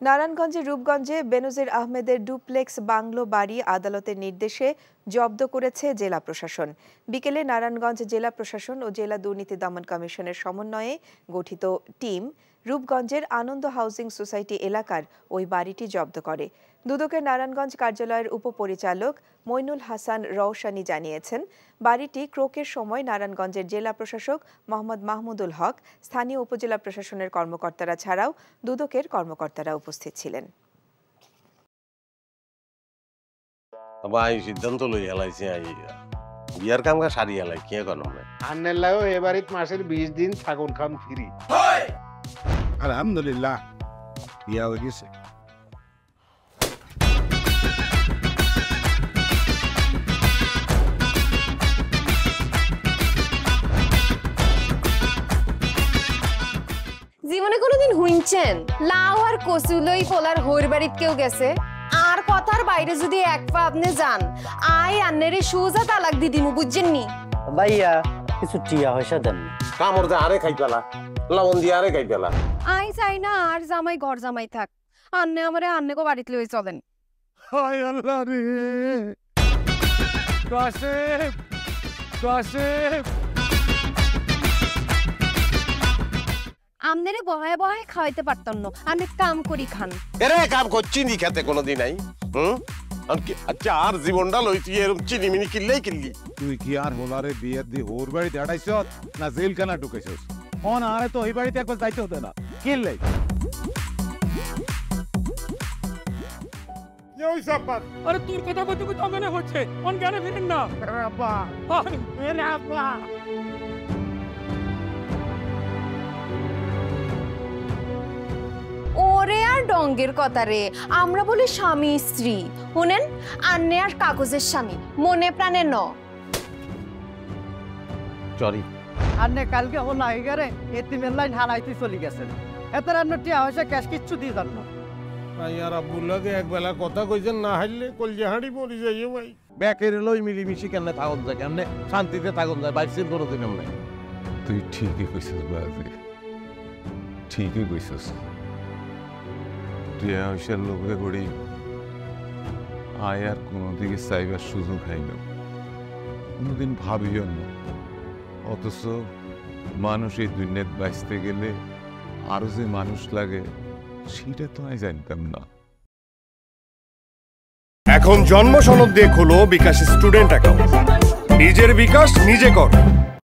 নারায়ণগঞ্জের রূপগঞ্জে বেনজির আহমেদের duplex bungalow বাড়ি আদালতের নির্দেশে জব্দ করেছে জেলা প্রশাসন। বিকেলে নারায়ণগঞ্জ জেলা প্রশাসন ও জেলা দুর্নীতি দমন কমিশনের সমন্বয়ে গঠিত টিম রূপগঞ্জের আনন্দ হাউজিং সোসাইটি এলাকার ওই বাড়িটি জব্দ করে। দুদকের নারায়ণগঞ্জ কার্যালয়ের উপপরিচালক মইনুল হাসান রওশানী জানিয়েছেন, বাড়িটি ক্রোকের সময় নারায়ণগঞ্জের জেলা প্রশাসক মোহাম্মদ মাহমুদুল হক, স্থানীয় উপজেলা প্রশাসনের কর্মকর্তারা ছাড়াও দুদকের কর্মকর্তারা উপস্থিত ছিলেন। সিদ্ধান্ত লই হেলাইছে বিয়ার কাম সারি হেলাই কি এখন আন্নের লাগো এবারে মাসের 20 দিন থাকুন খাম ফ্রি। আলহামদুলিল্লাহ বিয়া হয়ে গেছে। জীবনে কোনোদিন হুইনছেন লাউ আর কচুলই পোলার হইর বাড়িত কেউ গেছে আর কথার বাইরে যদি এক পা আপনি যান আই আন্নেরে সুজা তালাক দি দিমু বুঝছেন নি ভাইয়া কিছু টিয়া পয়সা দেন কামর দে আরে খাই পেলা লবণ দিয়ে আরে খাই পেলা আই চাই না আর জামাই ঘর জামাই থাক আন্নে আমারে আন্নে কো বাড়িতে লই চলেন। হায় আল্লাহ রে কাশেম কাশেম আমনেরে বহায় বহায় খাওয়াইতে পারতাম না আন্নে কাম করি খান। এরে কাম করছি নি খেতে কোনোদিন নাই আচ্ছা আর জীবনটা লই তুই এরকম চিনিমিনি কিল্লাই কিল্লি তুই কি আর হোলারে বিয়ের দি ওর বাড়িতে আড়াইছ না জেলখানা ঢুকেছিস? অন আরে তো ওই বাড়িতে একবার যাইতে হতো না কিল্লাই আরে তোর কথা কইতে কইতে অজ্ঞান হচ্ছে অন জ্ঞানে ফিরেন না। আব্বা আরে আব্বা ওরে আর ডঙ্গের কথা রে, আমরা বলি স্বামী স্ত্রী, শুনেন আন্নে আর কাগজের স্বামী মনে প্রাণে ন। সরি আন্নে কালকে ও নাইগারে এতিমের লাইন হারাইতে চলে গেছেন এত রান্না টিয়া পয়সা ক্যাশ কিচ্ছু দিয়ে যান না। ভাই আর আব্বুল্লাহকে এক বেলা কথা কইছেন না হাইলে কলজে হাঁড়ি মরি যাইও ভাই। ব্যাকের লই মিলিমিশি কেমনে থাকুন যায় কেমনে শান্তিতে থাকুন যায় বাইসির কোনোদিন এমনি। তুই ঠিকই কইছিস বাজে, ঠিকই কইছিস। তুই আয়সার লোকে করি আয় আর কোনোদিকে চাইবার সুযোগ হয় না, কোনোদিন ভাবিও না। অথচ মানুষ এই দুনিয়াত বাঁচতে গেলে আরো যে মানুষ লাগে সেটা তো আমি জানতাম না। এখন জন্ম সনদ দিয়ে খোলো বিকাশ স্টুডেন্ট অ্যাকাউন্ট। নিজের বিকাশ নিজে কর।